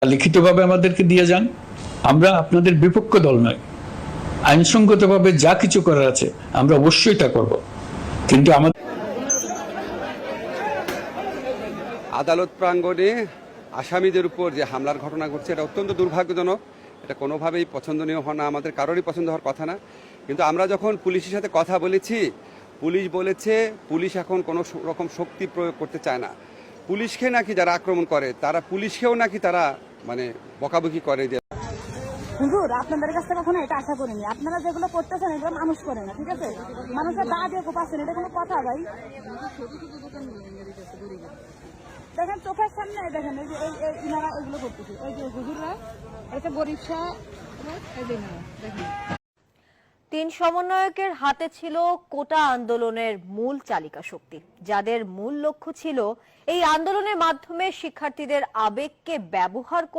লিখিতভাবে আমাদেরকে দিয়ে যান, আমরা আপনাদের বিপক্ষ দল নয়। আইনসঙ্গতভাবে যা কিছু করার আছে আমরা অবশ্যই তা করব, কিন্তু আমাদের আদালত প্রাঙ্গণে আসামিদের উপর যে হামলার ঘটনা ঘটছে এটা অত্যন্ত দুর্ভাগ্যজনক। এটা কোনোভাবেই পছন্দনীয় হয় না, আমাদের কারোরই পছন্দ হওয়ার কথা না। কিন্তু আমরা যখন পুলিশের সাথে কথা বলেছি, পুলিশ বলেছে পুলিশ এখন কোনো রকম শক্তি প্রয়োগ করতে চায় না। পুলিশকে নাকি যারা আক্রমণ করে তারা পুলিশকেও নাকি তারা মানে বকাবকি করে যে হুজুর আপনাদের কাছ থেকে কখনো এটা আশা করিনি। আপনারা যেগুলো করতেছেন এগুলো মানুষ করে না, ঠিক আছে? মানুষের দা দিয়ে কোপাচ্ছেন, এটা কোনো কথা ভাই? দেখেন চোখের সামনে, দেখেন এই যে ইনারা ওইগুলো করতেছে, এই যে হুজুররা, এটা গরিবরা, এই যে দেখেন। 3 সমন্বয়কের হাতে ছিল কোটা আন্দোলনের মূল চালিকা শক্তি, যাদের মূল লক্ষ্য ছিল এই আন্দোলনের মাধ্যমে শিক্ষার্থীদের আবেগকে ব্যবহার করে